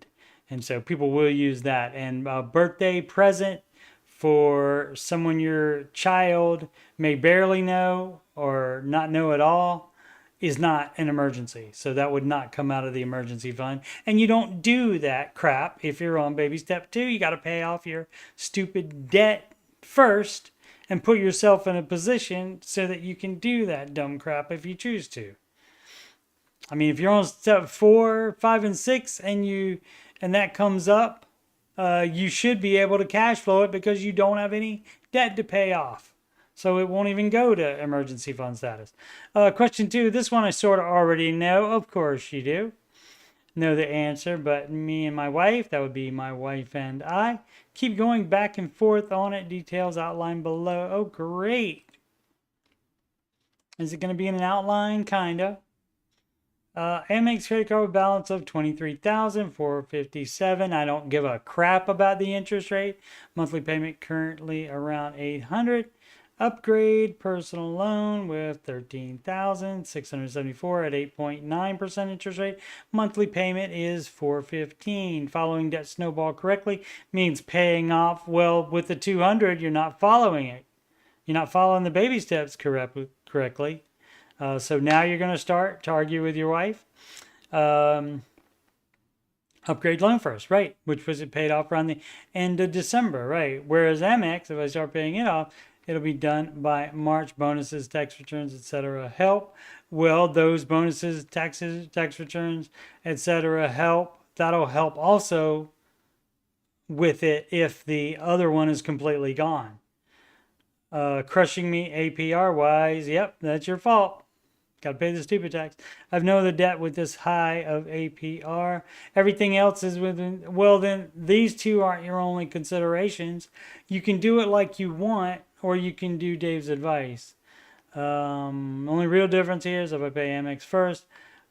And so people will use that. And a birthday present for someone your child may barely know or not know at all is not an emergency. So that would not come out of the emergency fund. And you don't do that crap if you're on baby step 2. You got to pay off your stupid debt first and put yourself in a position so that you can do that dumb crap if you choose to. I mean, if you're on step 4, 5, and 6 and that comes up, you should be able to cash flow it because you don't have any debt to pay off. So it won't even go to emergency fund status. Question 2, this one I sort of already know. Of course you do know the answer, but me and my wife, that would be my wife and I, keep going back and forth on it. Details outlined below. Oh, great. Is it going to be in an outline? Kind of. Amex credit card balance of $23,457. I don't give a crap about the interest rate. Monthly payment currently around $800. Upgrade personal loan with $13,674 at 8.9% interest rate. Monthly payment is $415. Following debt snowball correctly means paying off. Well, with the $200, you're not following it. You're not following the baby steps correctly. So now you're going to start to argue with your wife. Upgrade loan first, right? Which was it paid off around the end of December, right? Whereas Amex, if I start paying it off, it'll be done by March. Bonuses, tax returns, etc. help. Well, those bonuses, taxes, tax returns, etc. help. That'll help also with it if the other one is completely gone. Crushing me APR wise, yep, that's your fault. Got to pay the stupid tax. I have no other debt with this high of APR. Everything else is within. Well, then these two aren't your only considerations. You can do it like you want, or you can do Dave's advice. Only real difference here is if I pay Amex first,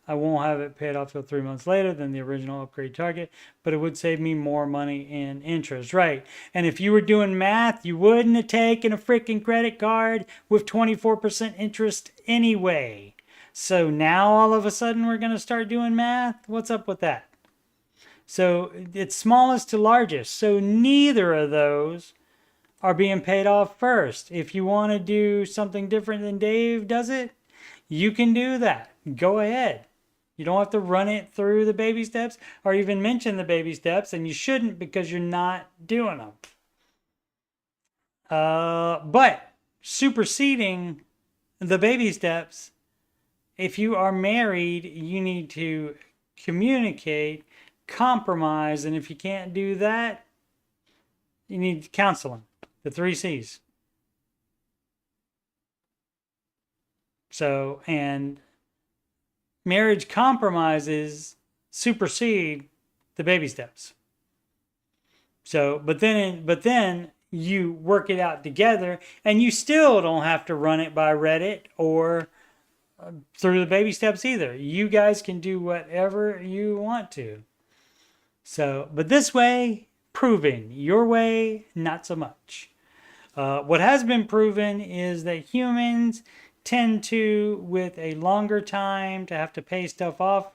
I won't have it paid off till 3 months later than the original upgrade target, but it would save me more money in interest, right? And if you were doing math, you wouldn't have taken a freaking credit card with 24% interest anyway. So now all of a sudden we're going to start doing math? What's up with that? So it's smallest to largest. So neither of those are being paid off first. If you want to do something different than Dave does it, you can do that. Go ahead. You don't have to run it through the baby steps or even mention the baby steps, and you shouldn't because you're not doing them. But superseding the baby steps, if you are married, you need to communicate, compromise, and if you can't do that, you need counseling. The 3 C's. So, and marriage compromises supersede the baby steps. So, but then you work it out together, and you still don't have to run it by Reddit or through the baby steps either. You guys can do whatever you want to. So, but this way, proven. Your way, not so much. What has been proven is that humans tend to, with a longer time to have to pay stuff off,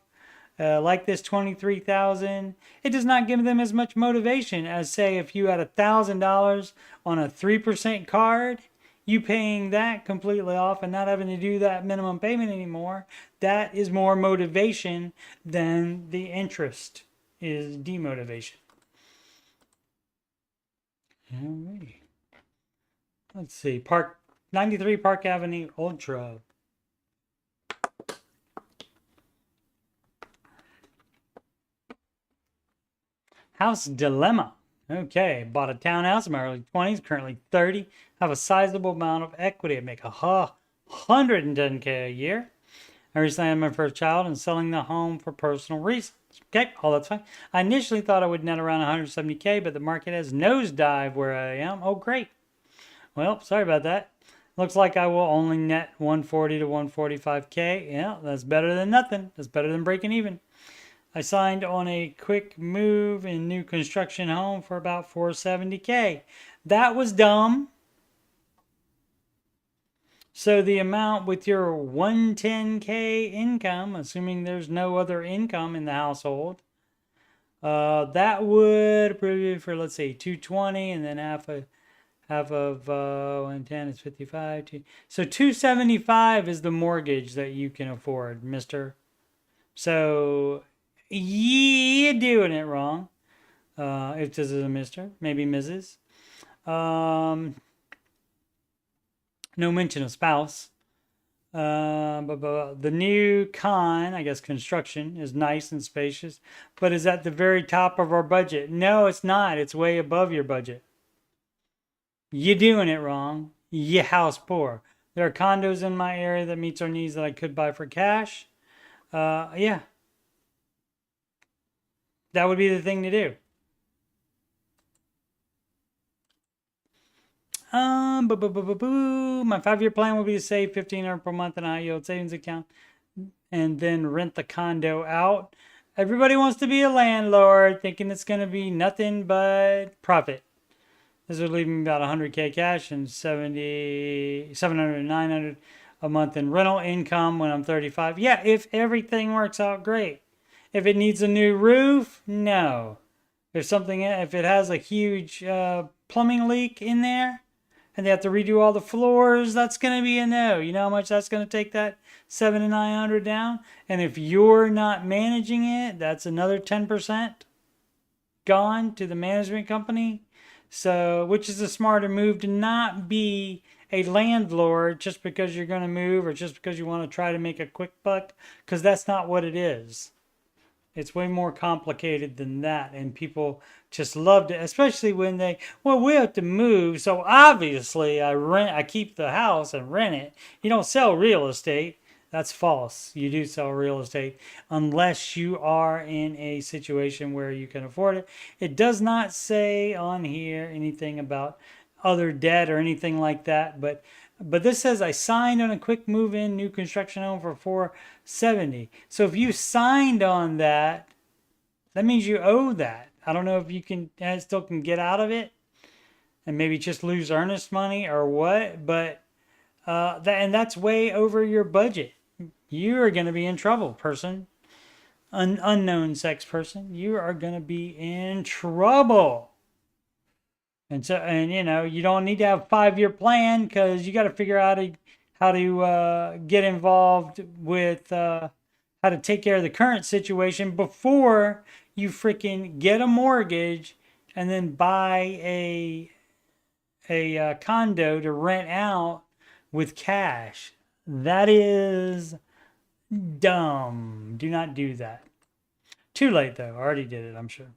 like this 23,000, it does not give them as much motivation as, say, if you had $1,000 on a 3% card, you paying that completely off and not having to do that minimum payment anymore. That is more motivation than the interest is demotivation. Alrighty. Let's see. 93 Park Avenue Ultra. House dilemma. Okay, bought a townhouse in my early 20s, currently 30. Have a sizable amount of equity. I make $110K a year. I recently had my first child and selling the home for personal reasons. Okay, all that's fine. I initially thought I would net around 170K, but the market has nosedived where I am. Oh, great. Well, sorry about that. Looks like I will only net 140 to 145K. Yeah, that's better than nothing. That's better than breaking even. I signed on a quick move in new construction home for about 470K. That was dumb. So the amount with your 110K income, assuming there's no other income in the household, that would be for, let's say, 220, and then half of 110 is 55. So 275 is the mortgage that you can afford, mister. So you're doing it wrong. If this is a mister, maybe Mrs. No mention of spouse. But the new I guess construction, is nice and spacious, but is at the very top of our budget. No, it's not. It's way above your budget. You're doing it wrong. You house poor. There are condos in my area that meets our needs that I could buy for cash. Yeah. That would be the thing to do. My 5-year plan will be to save $1,500 per month in a high yield savings account and then rent the condo out. Everybody wants to be a landlord, thinking it's going to be nothing but profit. This would leave me about 100K cash and 700 to 900 a month in rental income when I'm 35. Yeah, if everything works out great. If it needs a new roof, no. If it has a huge plumbing leak in there and they have to redo all the floors, that's going to be a no. You know how much that's going to take that 700 to 900 down? And if you're not managing it, that's another 10% gone to the management company. So, which is a smarter move, to not be a landlord just because you're going to move or just because you want to try to make a quick buck, because that's not what it is. It's way more complicated than that, and people just loved it, especially when we have to move, so obviously I keep the house and rent it. You don't sell real estate. That's false. You do sell real estate unless you are in a situation where you can afford it. It does not say on here anything about other debt or anything like that, but this says I signed on a quick move-in new construction home for 470. So if you signed on that, that means you owe that. I don't know if you still can get out of it and maybe just lose earnest money or what, but that's way over your budget. You are going to be in trouble, person. Unknown sex person. You are going to be in trouble. And you don't need to have a 5-year plan, because you got to figure out how to get involved with how to take care of the current situation before you freaking get a mortgage and then buy a condo to rent out with cash. That is dumb. Do not do that. Too late though. I already did it, I'm sure.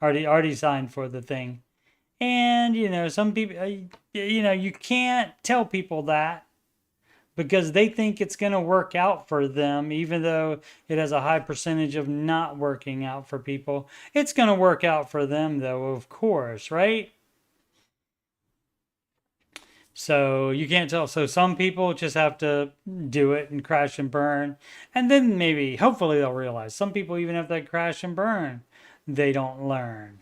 Already signed for the thing. And some people, you can't tell people that, because they think it's going to work out for them, even though it has a high percentage of not working out for people. It's going to work out for them, though, of course, right? So you can't tell. So some people just have to do it and crash and burn. And then maybe, hopefully, they'll realize some people, even if they crash and burn, they don't learn.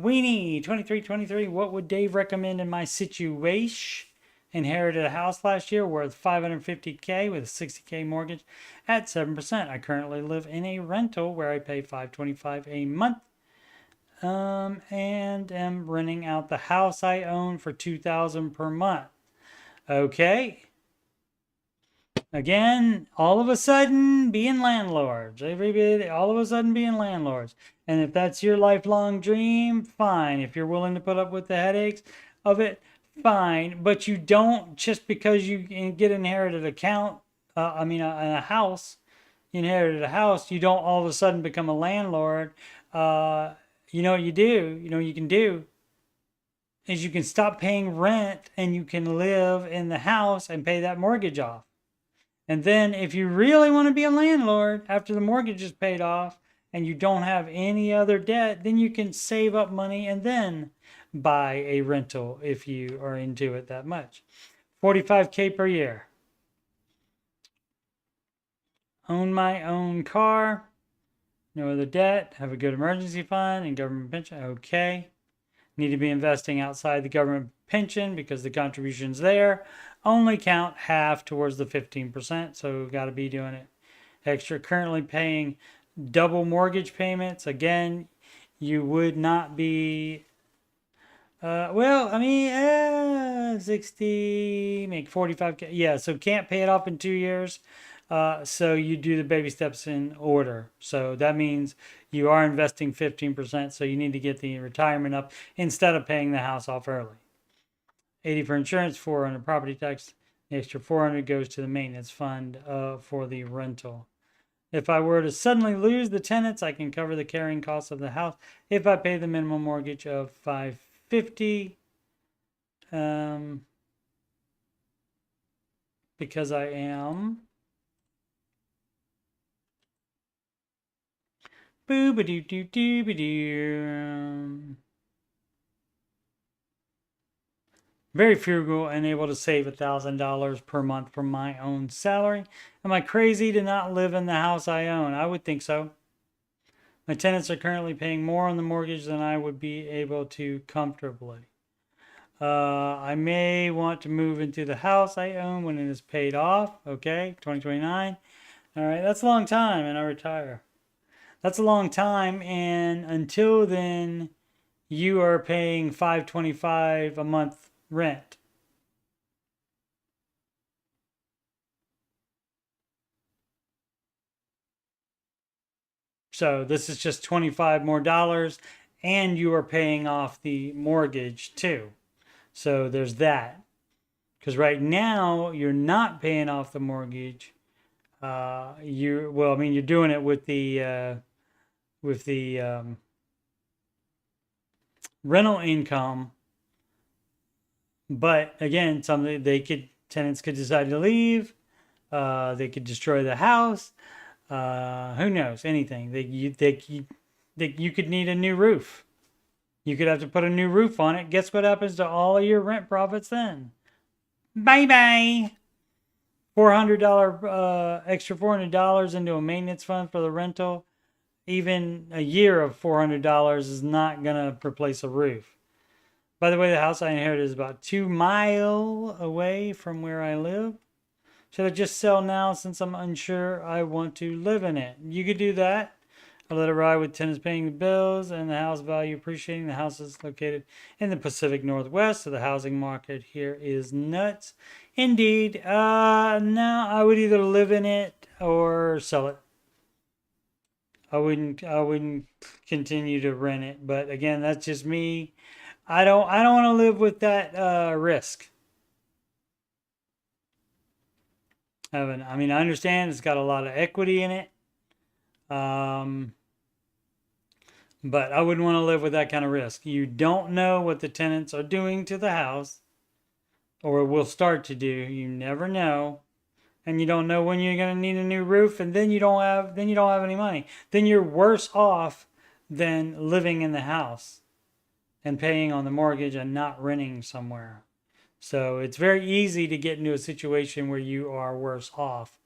Weenie 2323, what would Dave recommend in my situation? Inherited a house last year worth $550K with a $60K mortgage at 7%. I currently live in a rental where I pay $525 a month. And am renting out the house I own for $2,000 per month. Okay. Again, all of a sudden being landlords. Everybody, all of a sudden being landlords. And if that's your lifelong dream, fine. If you're willing to put up with the headaches of it, fine. But you don't, just because you get inherited a house, you inherited a house, you don't all of a sudden become a landlord. You know what you do? You know what you can do? Is you can stop paying rent and you can live in the house and pay that mortgage off. And then if you really want to be a landlord after the mortgage is paid off and you don't have any other debt, then you can save up money and then buy a rental if you are into it that much. $45K per year. Own my own car. No other debt. Have a good emergency fund and government pension. Okay. Need to be investing outside the government pension because the contributions there only count half towards the 15%. So got to be doing it extra. Currently paying double mortgage payments. Again, you would not be 60, make 45K. Yeah, so can't pay it off in 2 years. So you do the baby steps in order. So that means you are investing 15%. So you need to get the retirement up instead of paying the house off early. 80 for insurance, 400 property tax. The extra 400 goes to the maintenance fund for the rental. If I were to suddenly lose the tenants, I can cover the carrying costs of the house if I pay the minimum mortgage of $550. Because I am very frugal and able to save $1,000 per month from my own salary. Am I crazy to not live in the house I own? I would think so. My tenants are currently paying more on the mortgage than I would be able to comfortably. I may want to move into the house I own when it is paid off. Okay, 2029. All right, that's a long time and I retire. That's a long time, and until then, you are paying $525 a month rent. So this is just $25 more, and you are paying off the mortgage too. So there's that. Because right now you're not paying off the mortgage. You're doing it with the rental income, but again, tenants could decide to leave. They could destroy the house. Who knows? Anything. You could need a new roof. You could have to put a new roof on it. Guess what happens to all of your rent profits then? Bye bye. Extra $400 into a maintenance fund for the rental. Even a year of $400 is not going to replace a roof. By the way, the house I inherited is about 2 miles away from where I live. Should I just sell now since I'm unsure I want to live in it? You could do that. I let it ride with tenants paying the bills and the house value appreciating. The house is located in the Pacific Northwest, so the housing market here is nuts. Indeed. No, I would either live in it or sell it. I wouldn't continue to rent it, but again, that's just me. I don't want to live with that risk. I understand it's got a lot of equity in it. But I wouldn't want to live with that kind of risk. You don't know what the tenants are doing to the house. or will start to do. You never know. And you don't know when you're going to need a new roof, and then you don't have any money. Then you're worse off than living in the house and paying on the mortgage and not renting somewhere. So it's very easy to get into a situation where you are worse off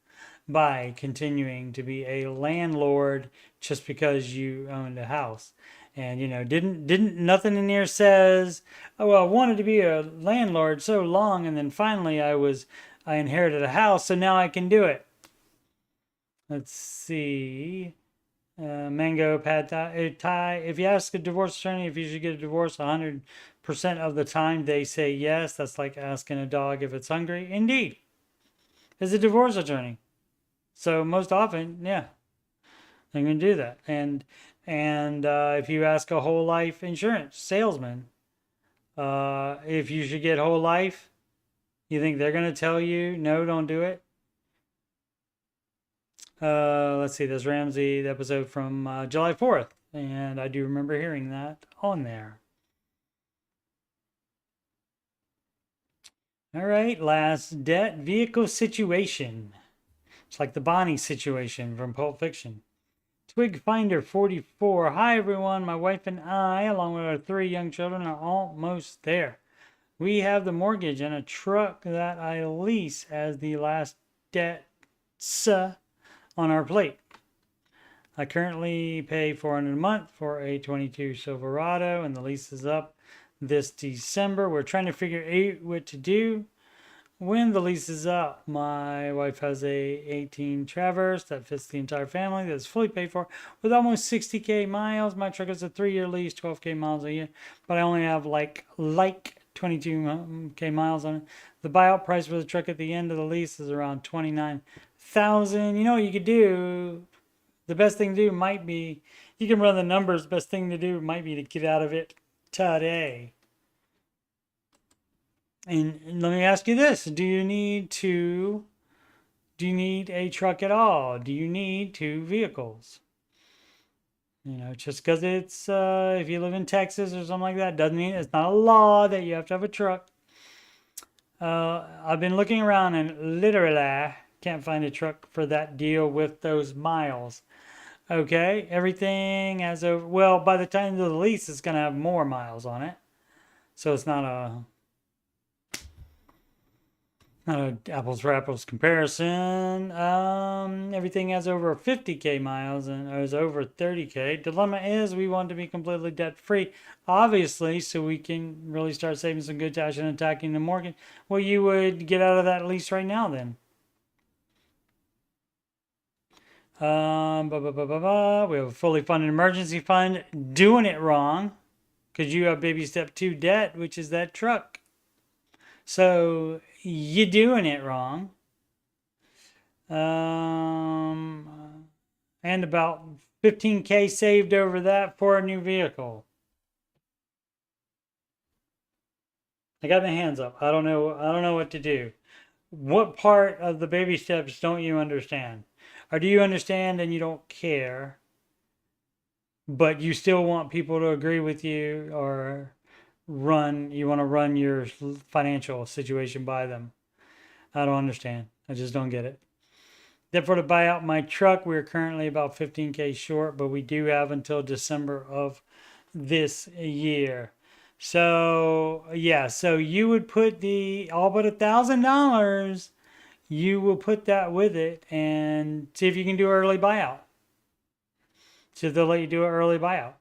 by continuing to be a landlord just because you owned a house. And didn't nothing in here says, oh well, I wanted to be a landlord so long, and then finally I inherited a house, so now I can do it. Let's see. Mango pad thai. If you ask a divorce attorney if you should get a divorce, 100% of the time they say yes. That's like asking a dog if it's hungry. Indeed, as a divorce attorney. So most often, yeah, they're going to do that. And if you ask a whole life insurance salesman if you should get whole life, you think they're going to tell you no, don't do it? Let's see, there's Ramsey, the episode from July 4th, and I do remember hearing that on there. All right, last debt vehicle situation. It's like the Bonnie situation from Pulp Fiction. Twig Finder 44. Hi everyone, my wife and I, along with our 3 young children, are almost there. We have the mortgage and a truck that I lease as the last debts on our plate. I currently pay $400 a month for a 22 Silverado, and the lease is up this December. We're trying to figure out what to do when the lease is up. My wife has a 18 Traverse that fits the entire family, that's fully paid for with almost 60k miles. My truck is a 3-year lease, 12k miles a year, but I only have like 22k miles on it. The buyout price for the truck at the end of the lease is around $29,000. You know what you could do? The best thing to do might be, you can run the numbers. Best thing to do might be to get out of it today. And let me ask you this: do you need a truck at all? Do you need 2 vehicles? Just because it's if you live in Texas or something like that, doesn't mean it's not a law that you have to have a truck. I've been looking around and literally can't find a truck for that deal with those miles. Okay, everything has over. Well, by the time of the lease, it's going to have more miles on it, so it's not a apples for apples comparison. Everything has over 50k miles and is over 30k. Dilemma is we want to be completely debt free, obviously, so we can really start saving some good cash and attacking the mortgage. Well, you would get out of that lease right now then. We have a fully funded emergency fund. Doing it wrong because you have baby step 2 debt, which is that truck. So you're doing it wrong. And about 15k saved over that for a new vehicle. I got my hands up. I don't know what to do. What part of the baby steps don't you understand? Or do you understand and you don't care, but you still want people to agree with you, or you want to run your financial situation by them? I don't understand. I just don't get it. Therefore, to buy out my truck, we're currently about 15k short, but we do have until December of this year. So yeah, so you would put the all but $1,000. You will put that with it and see if you can do early buyout. So they'll let you do an early buyout.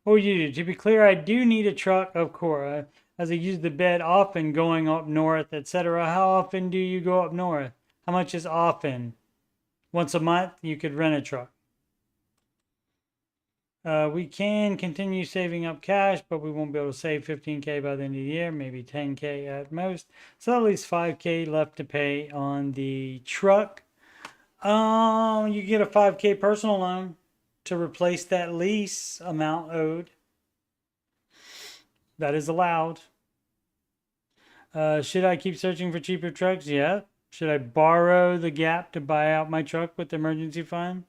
What would you do? To be clear, I do need a truck, of course, as I use the bed often going up north, etc. How often do you go up north? How much is often? Once a month, you could rent a truck. We can continue saving up cash, but we won't be able to save 15k by the end of the year, maybe 10k at most. So at least 5k left to pay on the truck. You get a 5k personal loan to replace that lease amount owed. That is allowed. Should I keep searching for cheaper trucks? Yeah. Should I borrow the gap to buy out my truck with the emergency fund?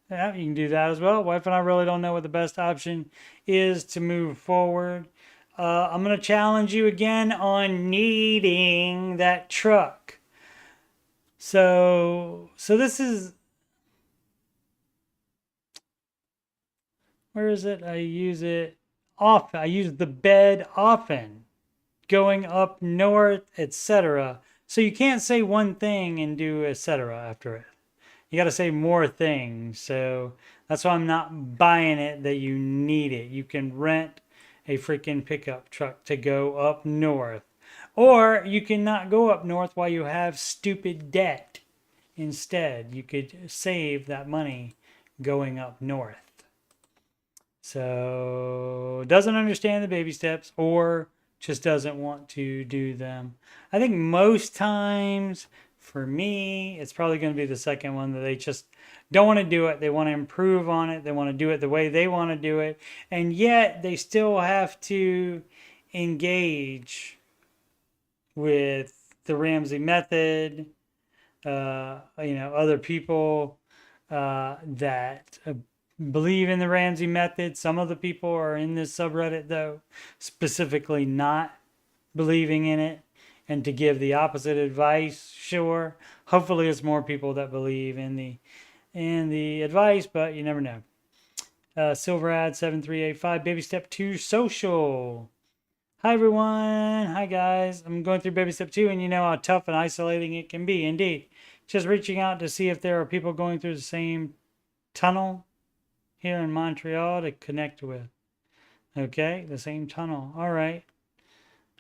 Yeah, you can do that as well. Wife and I really don't know what the best option is to move forward. I'm going to challenge you again on needing that truck. So this is, where is it? I use it often. I use the bed often, going up north, etc. So you can't say one thing and do etc. after it. You got to say more things. So that's why I'm not buying it that you need it. You can rent a freaking pickup truck to go up north. Or you can not go up north while you have stupid debt. Instead, you could save that money going up north. So, doesn't understand the baby steps or just doesn't want to do them. I think most times for me, it's probably going to be the second one, that they just don't want to do it. They want to improve on it. They want to do it the way they want to do it. And yet they still have to engage with the Ramsey method, other people that believe in the Ramsey method. Some of the people are in this subreddit, though, specifically not believing in it, and to give the opposite advice. Sure, hopefully it's more people that believe in the advice, but you never know. Silverad 7385, baby step 2 social. Hi everyone. Hi guys. I'm going through baby step 2, and you know how tough and isolating it can be. Indeed. Just reaching out to see if there are people going through the same tunnel here in Montreal to connect with. Okay, the same tunnel. All right.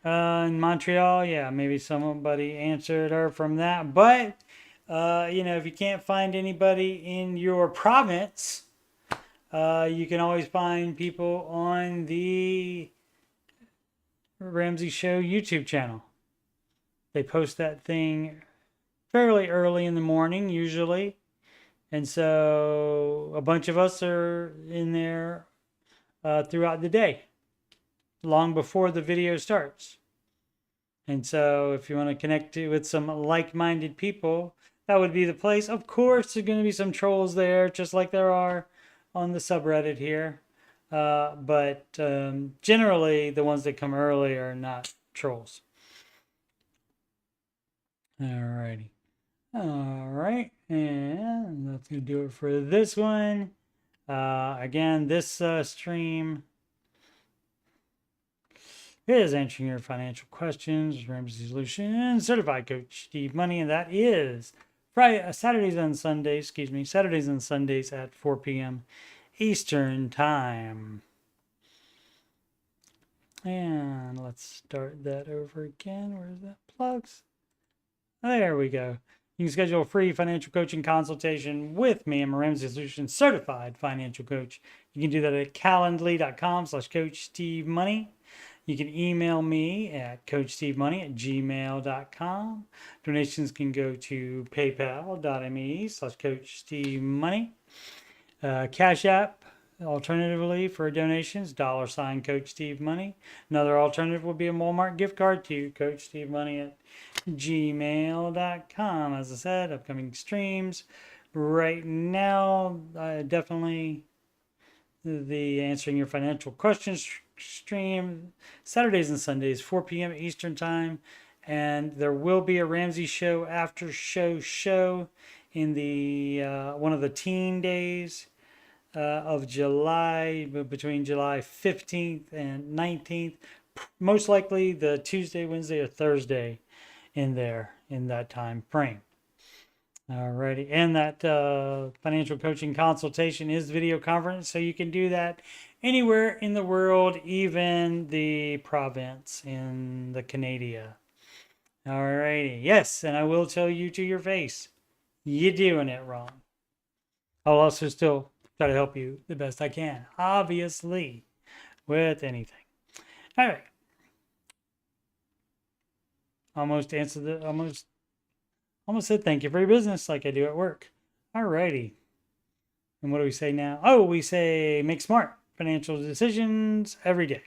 In Montreal, yeah, maybe somebody answered her from that. But, if you can't find anybody in your province, you can always find people on the Ramsey Show YouTube channel. They post that thing fairly early in the morning, usually. And so a bunch of us are in there throughout the day, long before the video starts. And so if you want to connect with some like-minded people, that would be the place. Of course, there's going to be some trolls there, just like there are on the subreddit here. But generally, the ones that come early are not trolls. Alrighty. All right. And that's going to do it for this one. Again, this stream is answering your financial questions, Ramsey Solutions, certified coach Steve Money, and that is Saturdays and Sundays at 4 p.m. Eastern Time. And let's start that over again. Where's that plugs? There we go. You can schedule a free financial coaching consultation with me. I'm a Ramsey Solutions certified financial coach. You can do that at calendly.com/coachstevemoney. You can email me at coachstevemoney@gmail.com. Donations can go to paypal.me/coachstevemoney. Cash App, alternatively for donations, $ Coach Steve Money. Another alternative would be a Walmart gift card to coachstevemoney@gmail.com. As I said, upcoming streams. Right now, definitely the Answering Your Financial Questions stream, Saturdays and Sundays, 4 p.m. Eastern Time. And there will be a Ramsey Show after show in the one of the teen days of July, between July 15th and 19th. Most likely the Tuesday, Wednesday, or Thursday in that time frame. Alrighty, and that financial coaching consultation is video conference, so you can do that anywhere in the world, even the province in the Canada. Alrighty, yes, and I will tell you to your face, you're doing it wrong. I'll also still try to help you the best I can, obviously, with anything. All right. Almost said thank you for your business like I do at work. All righty. And what do we say now? Oh, we say make smart financial decisions every day.